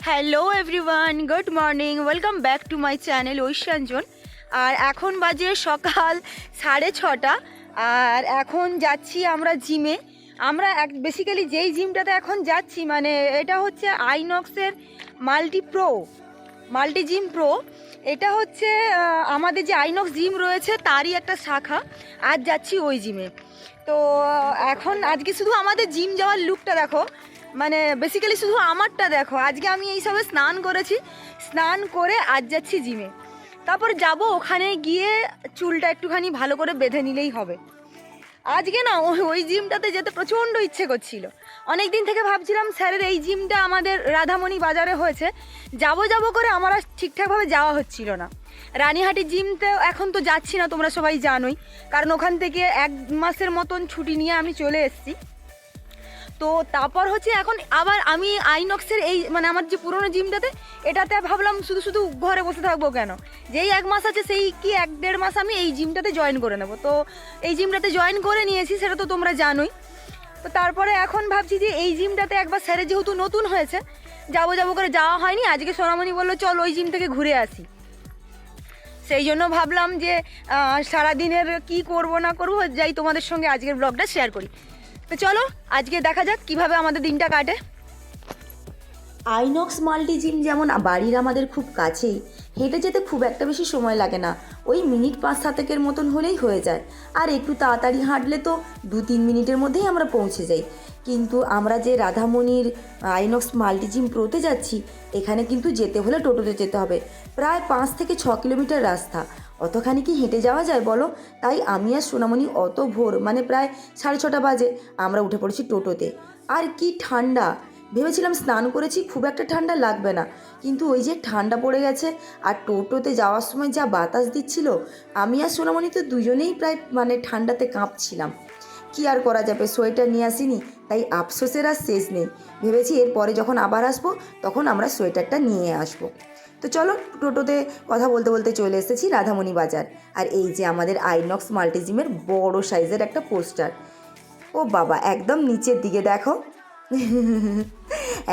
Hello everyone, good morning, welcome back to my channel Aishanjan. আর এখন বাজে সকাল 6:30 আর এখন যাচ্ছি আমরা জিমে। আমরা বেসিক্যালি যেই জিমটাতে এখন যাচ্ছি মানে এটা হচ্ছে আইনক্সের মাল্টি জিম প্রো। এটা হচ্ছে আমাদের যে আইনক্স জিম রয়েছে তারই একটা শাখা। আজ যাচ্ছি ওই জিমে। তো এখন আজকে শুধু আমাদের জিম যাওয়ার লুকটা দেখো, মানে বেসিক্যালি শুধু আমারটা দেখো। আজকে আমি এইসবে স্নান করেছি, স্নান করে আজ যাচ্ছি জিমে। তারপর যাব ওখানে গিয়ে চুলটা একটুখানি ভালো করে বেঁধে নিলেই হবে। আজকে না ওই জিমটাতে যেতে প্রচণ্ড ইচ্ছে করছিল। অনেক দিন থেকে ভাবছিলাম স্যারের এই জিমটা আমাদের রাধামণি বাজারে হয়েছে, যাব করে আমার আর ঠিকঠাকভাবে যাওয়া হচ্ছিল না। রানীহাটি জিমতে এখন তো যাচ্ছি না, তোমরা সবাই জানোই, কারণ ওখান থেকে 1 মাসের মতন ছুটি নিয়ে আমি চলে এসেছি। তো তারপর হচ্ছে এখন আবার আমি আইনক্সের এই মানে আমার যে পুরোনো জিমটাতে, এটাতে ভাবলাম শুধু শুধু ঘরে বসে থাকবো কেন, যেই 1 মাস আছে সেই কি 1-1.5 মাস আমি এই জিমটাতে জয়েন করে নেবো। তো এই জিমটাতে জয়েন করে নিয়েছি, সেটা তো তোমরা জানোই। তো তারপরে এখন ভাবছি যে এই জিমটাতে একবার স্যারের যেহেতু নতুন হয়েছে, যাবো করে যাওয়া হয়নি। আজকে সোনামণি বললো চল ওই জিম থেকে ঘুরে আসি। সেই জন্য ভাবলাম যে সারাদিনের কি করব না করব, যাই তোমাদের সঙ্গে আজকের ব্লগটা শেয়ার করি। তো চলো আজকে দেখা যাক কিভাবে আমাদের দিনটা কাটে। আইনক্স মাল্টি জিম যেমন বাড়ির আমাদের খুব কাছেই, হেঁটে যেতে খুব একটা বেশি সময় লাগে না, ওই মিনিট 5-7 মতন হলেই হয়ে যায়। আর একটু তাড়াতাড়ি হাঁটলে তো 2-3 মিনিটের মধ্যেই আমরা পৌঁছে যাই। কিন্তু আমরা যে রাধামণির আইনক্স মাল্টি জিম প্রোতে যাচ্ছি, এখানে কিন্তু যেতে হলে টোটোতে যেতে হবে। প্রায় 5 থেকে 6 কিলোমিটার রাস্তা, অতখানি কি হেঁটে যাওয়া যায় বলো? তাই আমি আর সোনামণি অত ভোর মানে প্রায় 6:30 বাজে আমরা উঠে পড়েছি টোটোতে। আর কি ঠান্ডা! ভেবেছিলাম স্নান করেছি খুব একটা ঠান্ডা লাগবে না, কিন্তু ওই যে ঠান্ডা পড়ে গেছে। আর টোটোতে যাওয়ার সময় যা বাতাস দিচ্ছিল, আমি আর সোনামণি তো দুজনেই প্রায় মানে ঠান্ডাতে কাঁপছিলাম। কি আর করা যাবে, সোয়েটার নিয়ে আসিনি, তাই আফসোসের আর শেষ নেই। ভেবেছি এরপরে যখন আবার আসবো তখন আমরা সোয়েটারটা নিয়ে আসবো। তো চলো, টোটোতে কথা বলতে বলতে চলে এসেছি রাধামণি বাজার। আর এই যে আমাদের আইনক্স মাল্টিজিমের বড় সাইজের একটা পোস্টার। ও বাবা, একদম নিচের দিকে দেখো,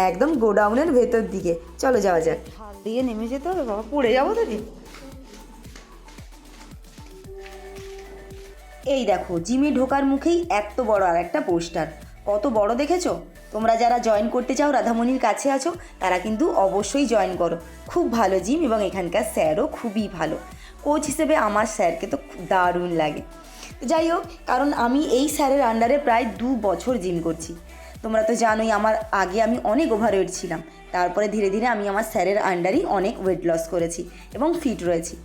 একদম গোডাউনের ভেতর দিকে। চলো যাওয়া যাক। ঢাল দিয়ে নেমে যেতে হবে, বাবা পড়ে যাবো দেখি। এই দেখো, জিমে ঢোকার মুখেই এত বড় আর একটা পোস্টার। কত বড় দেখেছো? তোমরা যারা জয়েন করতে চাও, রাধামণির কাছে আছো, তারা কিন্তু অবশ্যই জয়েন করো। খুব ভালো জিম এবং এখানকার স্যারও খুবই ভালো। কোচ হিসেবে আমার স্যারকে তো দারুণ লাগে। যাই হোক, কারণ আমি এই স্যারের আন্ডারে প্রায় 2 বছর জিম করছি। তোমরা তো জানোই আমার আগে আমি অনেক ওভারওয়েট ছিলাম, তারপরে ধীরে ধীরে আমি আমার স্যারের আন্ডারেই অনেক ওয়েট লস করেছি এবং ফিট রয়েছি।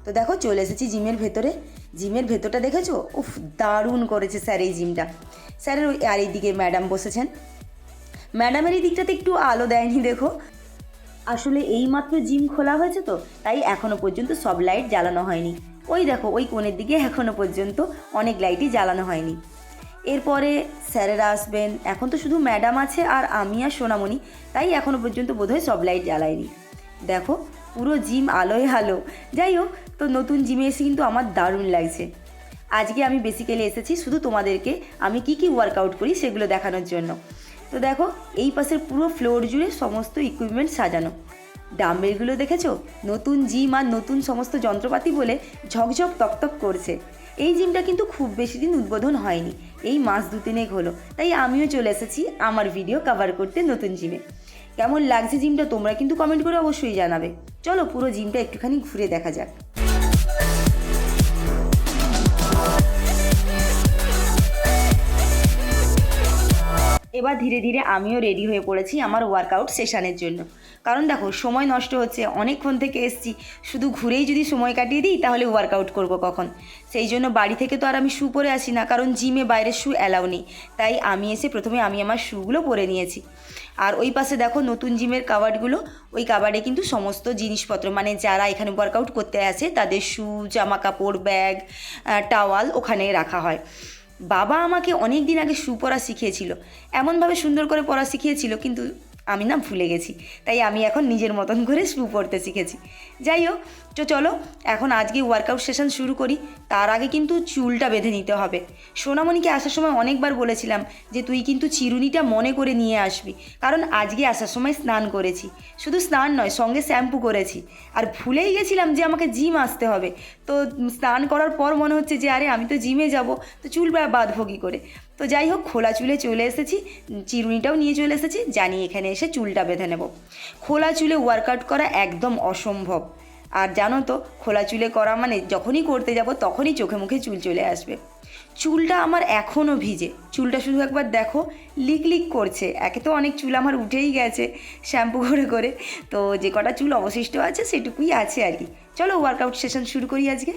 তো দেখো চলে এসেছি জিমের ভেতরে। জিমের ভেতরটা দেখেছো? উফ, দারুণ করেছে স্যার এই জিমটা। স্যারের ওই আর এইদিকে ম্যাডাম বসেছেন। ম্যাডামের এই দিকটাতে একটু আলো দেয়নি দেখো, আসলে এইমাত্র জিম খোলা হয়েছে তো, তাই এখনও পর্যন্ত সব লাইট জ্বালানো হয়নি। ওই দেখো ওই কোণের দিকে এখনও পর্যন্ত অনেক লাইটই জ্বালানো হয়নি। এরপরে স্যারেরা আসবেন। এখন তো শুধু ম্যাডাম আছে আর আমি আর সোনামণি, তাই এখনও পর্যন্ত বোধহয় সব লাইট জ্বালায়নি। দেখো পুরো জিম আলোয় আলো। যাই হোক, তো নতুন জিমে এসে কিন্তু আমার দারুণ লাগছে। আজকে আমি বেসিক্যালি এসেছি শুধু তোমাদেরকে আমি কি ওয়ার্কআউট করি সেগুলো দেখানোর জন্য। তো দেখো এই পাশের পুরো ফ্লোর জুড়ে সমস্ত ইকুইপমেন্ট সাজানো। ডাম্বেলগুলো দেখেছো? নতুন জিম আর নতুন সমস্ত যন্ত্রপাতি বলে ঝকঝক তকতক করছে। এই জিমটা কিন্তু খুব বেশি দিন উদ্বোধন হয়নি, এই মাস 2-3 হলো, তাই আমিও চলে এসেছি আমার ভিডিও কভার করতে নতুন জিমে। কেমন লাগছে জিমটা তোমরা কিন্তু কমেন্ট করে অবশ্যই জানাবে। চলো পুরো জিমটা একটুখানি ঘুরে দেখা যাক। এবার ধীরে ধীরে আমিও রেডি হয়ে পড়েছি আমার ওয়ার্কআউট সেশনের জন্য। কারণ দেখো সময় নষ্ট হচ্ছে, অনেকক্ষণ থেকে এসছি, শুধু ঘুরেই যদি সময় কাটিয়ে দিই তাহলে ওয়ার্কআউট করব কখন? সেই জন্য বাড়ি থেকে তো আর আমি শ্যু পরে আসি না, কারণ জিমে বাইরের শ্যু অ্যালাউ নেই। তাই আমি এসে প্রথমে আমি আমার শ্যুগুলো পরে নিয়েছি। আর ওই পাশে দেখো নতুন জিমের কাবার্ডগুলো, ওই কাবার্ডে কিন্তু সমস্ত জিনিসপত্র মানে যারা এখানে ওয়ার্কআউট করতে আসে তাদের শ্যু, জামা কাপড়, ব্যাগ, টাওয়াল ওখানে রাখা হয়। বাবা আমাকে অনেক দিন আগে শ্যু পরা শিখিয়েছিল, এমনভাবে সুন্দর করে পরা শিখিয়েছিল, কিন্তু আমি না ভুলে গেছি, তাই আমি এখন নিজের মতন করে শ্যু পরতে শিখেছি। যাই হোক, তো চলো এখন আজকে ওয়ার্কআউট সেশন শুরু করি। তার আগে কিন্তু চুলটা বেঁধে নিতে হবে। সোনামণিকে আসার সময় অনেকবার বলেছিলাম যে তুই কিন্তু চিরুনিটা মনে করে নিয়ে আসবি, কারণ আজকে আসার সময় স্নান করেছি, শুধু স্নান নয় সঙ্গে শ্যাম্পু করেছি। আর ভুলেই গেছিলাম যে আমাকে জিম আসতে হবে। তো স্নান করার পর মনে হচ্ছে যে আরে আমি তো জিমে যাব, তো চুল বাঁধবো কী করে। তো যাই হোক খোলা চুলে চলে এসেছি, চিরুনিটাও নিয়ে চলে এসেছি, জানি এখানে এসে চুলটা বেঁধে নেব। খোলা চুলে ওয়ার্কআউট করা একদম অসম্ভব। আর জানো তো খোলা চুলে করা মানে যখনই করতে যাব তখনই চোখে মুখে চুল চলে আসবে। চুলটা আমার এখনও ভিজে, চুলটা শুধু একবার দেখো লিক লিক করছে। একে তো অনেক চুল আমার উঠেই গেছে শ্যাম্পু করে করে, তো যে কটা চুল অবশিষ্ট আছে সেটুকুই আছে আর কি। চলো ওয়ার্কআউট সেশন শুরু করি আজকে।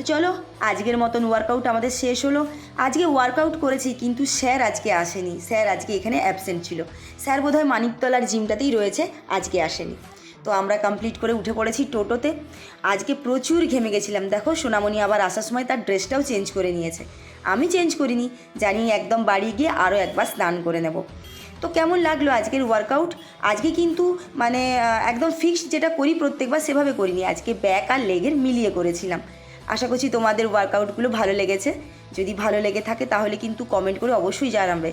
তো চলো আজকের মতন ওয়ার্কআউট আমাদের শেষ হলো। আজকে ওয়ার্কআউট করেছি কিন্তু স্যার আজকে আসেনি, স্যার আজকে এখানে অ্যাবসেন্ট ছিল। স্যার বোধহয় মানিকতলার জিমটাতেই রয়েছে, আজকে আসেনি। তো আমরা কমপ্লিট করে উঠে পড়েছি টোটোতে। আজকে প্রচুর ঘেমে গেছিলাম। দেখো সোনামণি আবার আসার সময় তার ড্রেসটাও চেঞ্জ করে নিয়েছে, আমি চেঞ্জ করিনি, জানি একদম বাড়ি গিয়ে আরও একবার স্নান করে নেব। তো কেমন লাগলো আজকের ওয়ার্কআউট? আজকে কিন্তু মানে একদম ফিক্সড যেটা করি প্রত্যেকবার সেভাবে করিনি, আজকে ব্যাক আর লেগের মিলিয়ে করেছিলাম। আশা করছি তোমাদের ওয়ার্কআউটগুলো ভালো লেগেছে। যদি ভালো লেগে থাকে তাহলে কিন্তু কমেন্ট করে অবশ্যই জানাবে,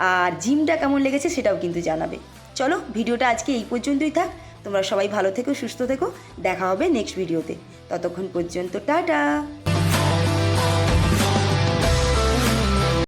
আর জিমটা কেমন লেগেছে সেটাও কিন্তু জানাবে। চলো ভিডিওটা আজকে এই পর্যন্তই থাক। তোমরা সবাই ভালো থেকো, সুস্থ থেকো, দেখা হবে নেক্সট ভিডিওতে। ততক্ষণ পর্যন্ত টাটা।